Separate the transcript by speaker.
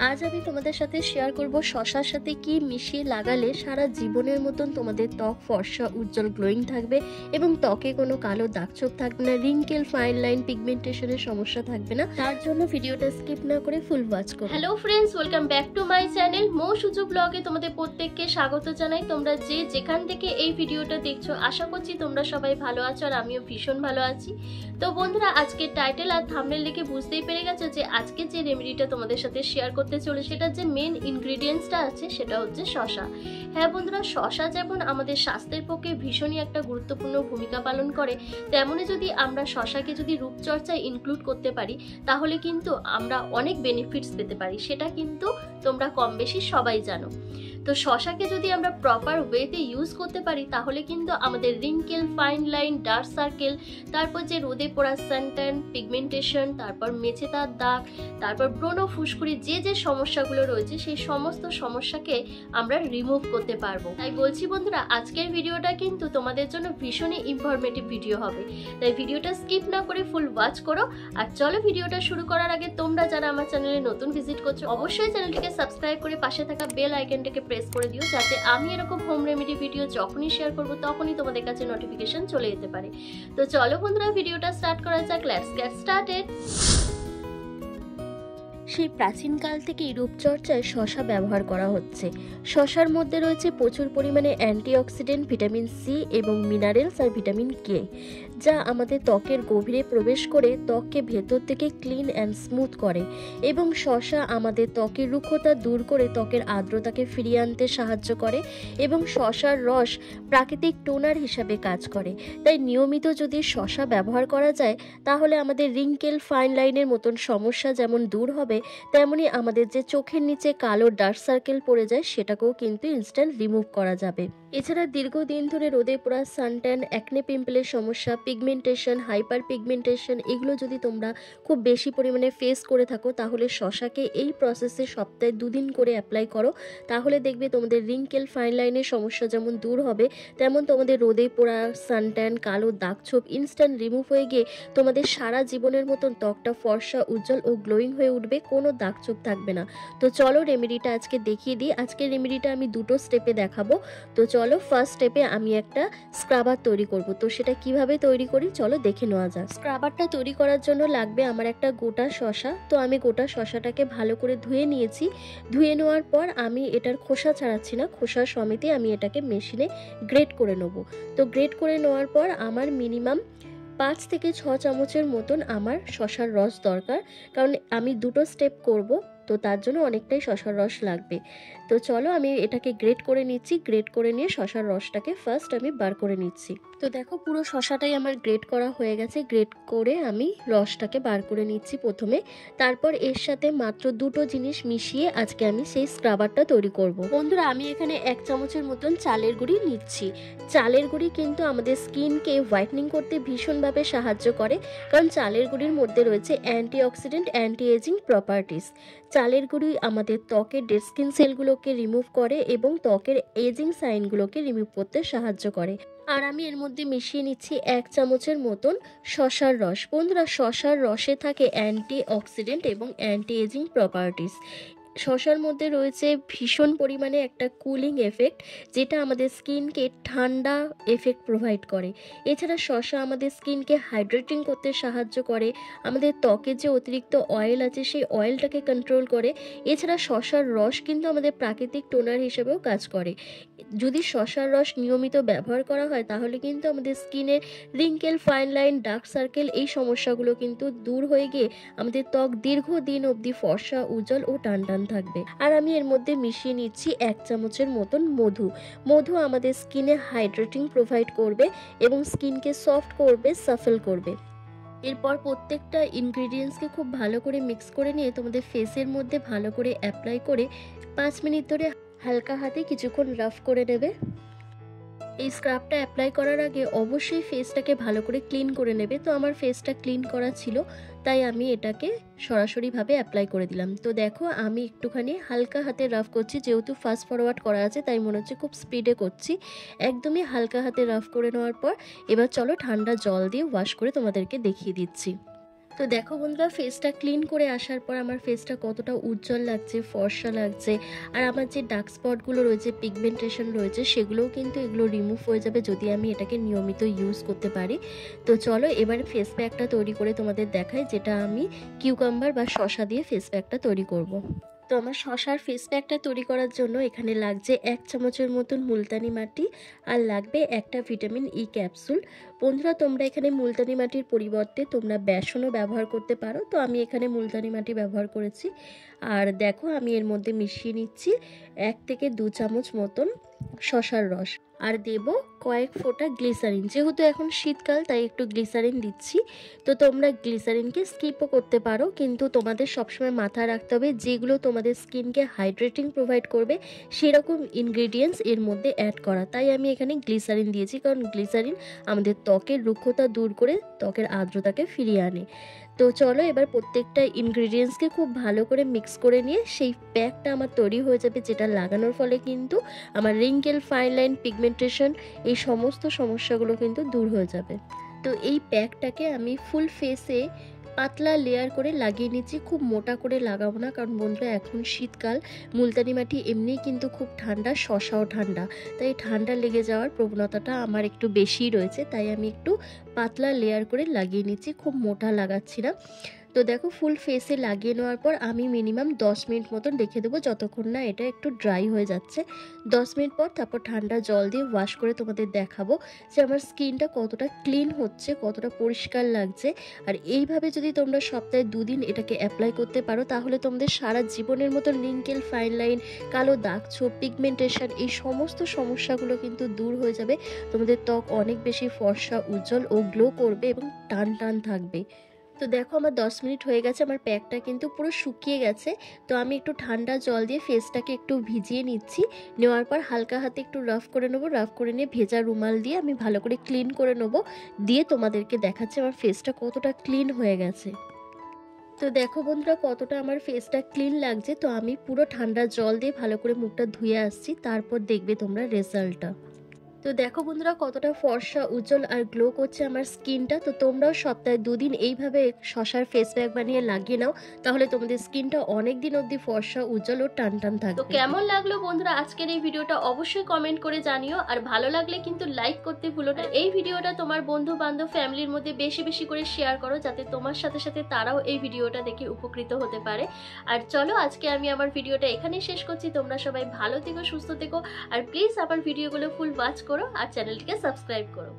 Speaker 1: আজ আমি তোমাদের সাথে শেয়ার করব শশার সাথে কি মিশিয়ে লাগালে সারা জীবনের মতন তোমাদের ত্বক ফর্সা উজ্জ্বল গ্লোয়িং থাকবে এবং ত্বকে কোনো কালো দাগছোপ থাকবে না, রিঙ্কেল, ফাইন লাইন, পিগমেন্টেশনের সমস্যা থাকবে না। তার জন্য ভিডিওটা স্কিপ না করে ফুল ওয়াচ করো। Hello friends, welcome back to my channel Mo Suju ব্লগে তোমাদের প্রত্যেককে স্বাগত জানাই। তোমরা যে যেখান থেকে এই ভিডিওটা দেখছো আশা করছি তোমরা সবাই ভালো আছো আর আমিও ভীষণ ভালো আছি। তো বন্ধুরা, আজকে টাইটেল আর থাম্বনেল দেখে বুঝতেই পেরে গেছো যে আজকে যে রেমেডিটা তোমাদের সাথে শেয়ার করতে চলে সেটা যে মেন ইনগ্রেডিয়েন্টসটা আছে সেটা হচ্ছে শশা। হ্যাঁ বন্ধুরা, শশা যেমন আমাদের স্বাস্থ্যের পক্ষে ভীষণই একটা গুরুত্বপূর্ণ ভূমিকা পালন করে, তেমনি যদি আমরা শশাকে যদি রূপচর্চায় ইনক্লুড করতে পারি তাহলে কিন্তু আমরা অনেক বেনিফিটস পেতে পারি। সেটা কিন্তু তোমরা কম বেশি সবাই জানো। তো শশাকে যদি আমরা প্রপার ওয়েতে ইউজ করতে পারি তাহলে কিন্তু আমাদের wrinkle, fine line, dark circle, তারপর যে রোদে পড়া সানট্যান, পিগমেন্টেশন, তারপর মেচেদার দাগ, তারপর ব্রণ, ফুসকুড়ি, যে যে সমস্যাগুলো রয়েছে সেই সমস্ত সমস্যাকে আমরা রিমুভ করতে পারবো। তাই বলছি বন্ধুরা, আজকের ভিডিওটা কিন্তু তোমাদের জন্য ভীষণই ইনফরমেটিভ ভিডিও হবে, তাই ভিডিওটা স্কিপ না করে ফুল ওয়াচ করো। আর চলো ভিডিওটা শুরু করার আগে তোমরা যারা আমার চ্যানেলে নতুন ভিজিট করছো অবশ্যই চ্যানেলটিকে সাবস্ক্রাইব করে পাশে থাকা বেল আইকনটাকে প্রেস করে দিও, যাতে আমি এরকম হোম রেমেডি ভিডিও যখনই শেয়ার করব তখনই তোমাদের কাছে নোটিফিকেশন চলে যেতে পারে। তো চলো বন্ধুরা, ভিডিওটা স্টার্ট করা যাক। Let's get started. সেই প্রাচীনকাল থেকেই রূপচর্চায় শশা ব্যবহার করা হচ্ছে। শশার মধ্যে রয়েছে প্রচুর পরিমাণে অ্যান্টিঅক্সিডেন্ট, ভিটামিন সি এবং মিনারেলস আর ভিটামিন কে, যা আমাদের ত্বকের গভীরে প্রবেশ করে ত্বককে ভেতর থেকে ক্লিন অ্যান্ড স্মুথ করে। এবং শশা আমাদের ত্বকের রুক্ষতা দূর করে ত্বকের আর্দ্রতাকে ফিরিয়ে আনতে সাহায্য করে এবং শশার রস প্রাকৃতিক টোনার হিসাবে কাজ করে। তাই নিয়মিত যদি শশা ব্যবহার করা যায় তাহলে আমাদের রিঙ্কেল, ফাইন লাইনের মতন সমস্যা যেমন দূর হবে, তেমনি আমাদের যে চোখের নিচে কালো ডার্ক সার্কেল পড়ে যায় সেটাকেও কিন্তু ইনস্ট্যান্ট রিমুভ করা যাবে। এছাড়া দীর্ঘদিন ধরে রোদে পোড়া, সানট্যান, অ্যাকনে, পিম্পলের সমস্যা, পিগমেন্টেশন, হাইপার পিগমেন্টেশন, এগুলো যদি তোমরা খুব বেশি পরিমাণে ফেস করে থাকো তাহলে শশাকে এই প্রসেসে সপ্তাহে 2 দিন করে অ্যাপ্লাই করো। তাহলে দেখবে তোমাদের রিঙ্কেল, ফাইন লাইনের সমস্যা যেমন দূর হবে, তেমন তোমাদের রোদে পোড়া, সানট্যান, কালো দাগছোপ ইনস্ট্যান্ট রিমুভ হয়ে গিয়ে তোমাদের সারা জীবনের মতন ত্বকটা ফর্সা, উজ্জ্বল ও গ্লোয়িং হয়ে উঠবে, কোনো দাগছোপ থাকবে না। তো চলো রেমেডিটা আজকে দেখিয়ে দিই। আজকের রেমেডিটা আমি 2টো স্টেপে দেখাবো। তো চলো, ফার্স্ট স্টেপে আমি একটা স্ক্রাবার তৈরি করব। তো সেটা কিভাবে তৈরি করি চলো দেখে নেওয়া যাক। স্ক্রাবারটা তৈরি করার জন্য লাগবে আমার একটা গোটা শশা। তো আমি গোটা শশাটাকে ভালো করে ধুয়ে নিয়েছি। ধুয়ে নেওয়ার পর আমি এটার খোসা ছাড়াচ্ছি না, খোসা সমেতে আমি এটাকে মেশিনে গ্রেট করে নেব। তো গ্রেট করে নেওয়ার পর আমার মিনিমাম 5 থেকে 6 চামচের মতন আমার শশার রস দরকার, কারণ আমি 2টো স্টেপ করব, তো তার জন্য অনেকটাই শশার রস লাগবে। তো চলো আমি এটাকে গ্রেট করে নিচ্ছি। গ্রেট করে নিয়ে শশার রসটাকে ফার্স্ট আমি বার করে নিচ্ছি। তো দেখো পুরো শশাটাই আমার গ্রেট করা হয়ে গেছে। গ্রেট করে আমি রসটাকে বার করে নিচ্ছি প্রথমে। তারপর এর সাথে মাত্র 2টো জিনিস মিশিয়ে আজকে আমি সেই স্ক্রাবারটা তৈরি করব। বন্ধুরা, আমি এখানে 1 চামচের মতন চালের গুঁড়ি নিচ্ছি। চালের গুঁড়ি কিন্তু আমাদের স্কিনকে হোয়াইটনিং করতে ভীষণভাবে সাহায্য করে, কারণ চালের গুঁড়ির মধ্যে রয়েছে অ্যান্টিঅক্সিডেন্ট, অ্যান্টি এজিং প্রপার্টিস। চালের গুঁড়ি আমাদের ত্বকের ডেড স্কিন সেলগুলোকে রিমুভ করে এবং ত্বকের এজিং সাইনগুলোকে রিমুভ করতে সাহায্য করে। আর আমি এর মধ্যে মিশিয়ে নিচ্ছি 1 চামচের মতন শশার রস। বন্ধুরা, শশার রসে থাকে অ্যান্টিঅক্সিডেন্ট এবং অ্যান্টি এজিং প্রপার্টিস। শশার মধ্যে রয়েছে ভীষণ পরিমাণে একটা কুলিং এফেক্ট, যেটা আমাদের স্কিনকে ঠান্ডা এফেক্ট প্রোভাইড করে। এছাড়া শশা আমাদের স্কিনকে হাইড্রেটিং করতে সাহায্য করে, আমাদের ত্বকের যে অতিরিক্ত অয়েল আছে সেই অয়েলটাকে কন্ট্রোল করে। এছাড়া শশার রস কিন্তু আমাদের প্রাকৃতিক টোনার হিসেবেও কাজ করে। যদি শশার রস নিয়মিত ব্যবহার করা হয় তাহলে কিন্তু আমাদের স্কিনের wrinkle, fine line, dark circle এই সমস্যাগুলো কিন্তু দূর হয়ে গিয়ে আমাদের ত্বক দীর্ঘদিন অবধি ফর্সা, উজ্জ্বল ও টান টান থাকবে। আর আমি এর মধ্যে মিশিয়ে নিচ্ছি 1 চামচের মতন মধু। মধু আমাদের স্কিনে হাইড্রেটিং প্রোভাইড করবে এবং স্কিনকে সফট করবে, সাফল করবে। এরপর প্রত্যেকটা ইনগ্রিডিয়েন্টসকে খুব ভালো করে মিক্স করে নিয়ে তোমাদের ফেসের মধ্যে ভালো করে অ্যাপ্লাই করে 5 মিনিট ধরে হালকা হাতে কিছুক্ষণ রাফ করে নেবে। এই স্ক্রাবটা অ্যাপ্লাই করার আগে অবশ্যই ফেসটাকে ভালো করে ক্লিন করে নেবে। তো আমার ফেসটা ক্লিন করা ছিল, তাই আমি এটাকে সরাসরিভাবে অ্যাপ্লাই করে দিলাম। তো দেখো আমি একটুখানি হালকা হাতে রাফ করছি, যেহেতু ফাস্ট ফরওয়ার্ড করা আছে তাই মনে হচ্ছে খুব স্পিডে করছি। একদমই হালকা হাতে রাফ করে নেওয়ার পর এবার চলো ঠান্ডা জল দিয়ে ওয়াশ করে তোমাদেরকে দেখিয়ে দিচ্ছি। তো দেখো বন্ধুরা, ফেসটা ক্লিন করে আসার পর আমার ফেসটা কতটা উজ্জ্বল লাগছে, ফর্সা লাগছে। আর আমার যে ডার্ক স্পটগুলো রয়েছে, পিগমেন্টেশন রয়েছে, সেগুলোও কিন্তু এগুলো রিমুভ হয়ে যাবে যদি আমি এটাকে নিয়মিত ইউজ করতে পারি। তো চলো এবার ফেস প্যাকটা তৈরি করে তোমাদের দেখাই, যেটা আমি কিউকাম্বার বা শসা দিয়ে ফেস প্যাকটা তৈরি করব। তো আমার শসার ফেস প্যাকটা তৈরি করার জন্য এখানে লাগছে 1 চামচের মতন মুলতানি মাটি, আর লাগবে একটা ভিটামিন ই ক্যাপসুল। বন্ধুরা, তোমরা এখানে মুলতানি মাটির পরিবর্তে তোমরা বেসনও ব্যবহার করতে পারো। তো আমি এখানে মুলতানি মাটি ব্যবহার করেছি। আর দেখো আমি এর মধ্যে মিশিয়ে নিচ্ছি 1 থেকে 2 চামচ মতন শসার রস, আর দেব কয়েক ফোঁটা গ্লিসারিন। যেহেতু এখন শীতকাল তাই একটু গ্লিসারিন দিচ্ছি। তো তোমরা গ্লিসারিনকে স্কিপও করতে পারো, কিন্তু তোমাদের সবসময় মাথায় রাখতে হবে যেগুলো তোমাদের স্কিনকে হাইড্রেটিং প্রোভাইড করবে সেরকম ইনগ্রেডিয়েন্টস এর মধ্যে অ্যাড করা। তাই আমি এখানে গ্লিসারিন দিয়েছি, কারণ গ্লিসারিন আমাদের ত্বকের রুক্ষতা দূর করে ত্বকের আর্দ্রতাকে ফিরিয়ে আনে। তো চলো এবার প্রত্যেকটা ইনগ্রেডিয়েন্টসকে খুব ভালো করে মিক্স করে নিয়ে সেই প্যাকটা আমার তৈরি হয়ে যাবে, যেটা লাগানোর ফলে কিন্তু আমার রিঙ্কেল, ফাইন লাইন, পিগমেন্টেশন এই সমস্ত সমস্যাগুলো কিন্তু দূর হয়ে যাবে। তো এই প্যাকটাকে আমি ফুল ফেসে পাতলা লেয়ার করে লাগিয়ে নিচ্ছি। খুব মোটা করে লাগাবো না, কারণ বন্ধুরা এখন শীতকাল, মুলতানি মাটি এমনিই কিন্তু খুব ঠান্ডা, শসাও ঠান্ডা, তাই ঠান্ডা লেগে যাওয়ার প্রবণতাটা আমার একটু বেশিই রয়েছে। তাই আমি একটু পাতলা লেয়ার করে লাগিয়ে নিচ্ছি, খুব মোটা লাগাচ্ছি না। তো দেখো ফুল ফেসে লাগিয়ে নেওয়ার পর আমি মিনিমাম 10 মিনিট মতন রেখে দেবো, যতক্ষণ না এটা একটু ড্রাই হয়ে যাচ্ছে। 10 মিনিট পর তারপর ঠান্ডা জল দিয়ে ওয়াশ করে তোমাদের দেখাবো যে আমার স্কিনটা কতটা ক্লিন হচ্ছে, কতটা পরিষ্কার লাগছে। আর এইভাবে যদি তোমরা সপ্তাহে 2 দিন এটাকে অ্যাপ্লাই করতে পারো, তাহলে তোমাদের সারা জীবনের মতো রিঙ্কেল, ফাইন লাইন, কালো দাগ ছোপ, পিগমেন্টেশন এই সমস্ত সমস্যাগুলো কিন্তু দূর হয়ে যাবে। তোমাদের ত্বক অনেক বেশি ফর্সা, উজ্জ্বল ও গ্লো করবে এবং টান টান থাকবে। তো দেখো আমার 10 মিনিট হয়ে গেছে, আমার প্যাকটা কিন্তু পুরো শুকিয়ে গেছে। তো আমি একটু ঠান্ডা জল দিয়ে ফেসটাকে একটু ভিজিয়ে নিচ্ছি। নেওয়ার পর হালকা হাতে একটু রাফ করে নেবো। রাফ করে নিয়ে ভেজা রুমাল দিয়ে আমি ভালো করে ক্লিন করে নেবো। দিয়ে তোমাদেরকে দেখাচ্ছি আমার ফেসটা কতটা ক্লিন হয়ে গেছে। তো দেখো বন্ধুরা কতটা আমার ফেসটা ক্লিন লাগছে। তো আমি পুরো ঠান্ডা জল দিয়ে ভালো করে মুখটা ধুয়ে আসছি, তারপর দেখবে তোমরা রেজাল্টটা। তো দেখো বন্ধুরা কতটা ফর্সা, উজ্জ্বল আর গ্লো করছে আমার স্কিনটা। তো তোমরাও সপ্তাহে 2 দিন এইভাবে শসার ফেস প্যাক বানিয়ে লাগিয়ে নাও, তাহলে তোমাদের স্কিনটা অনেক দিন অবধি ফর্সা, উজ্জ্বল ও টান টান থাকবে। তো কেমন লাগলো বন্ধুরা আজকের এই ভিডিওটা অবশ্যই কমেন্ট করে জানিও। আর ভালো লাগলে কিন্তু লাইক করতে ভুলো না। এই ভিডিওটা তোমার বন্ধু বান্ধব, ফ্যামিলির মধ্যে বেশি বেশি করে শেয়ার করো, যাতে তোমার সাথে সাথে তারাও এই ভিডিওটা দেখে উপকৃত হতে পারে। আর চলো আজকে আমি আমার ভিডিওটা এখানেই শেষ করছি। তোমরা সবাই ভালো থেকো, সুস্থ থেকো, আর প্লিজ আমার ভিডিওগুলো ফুল ওয়াচ করো আর চ্যানেলটিকে সাবস্ক্রাইব করো।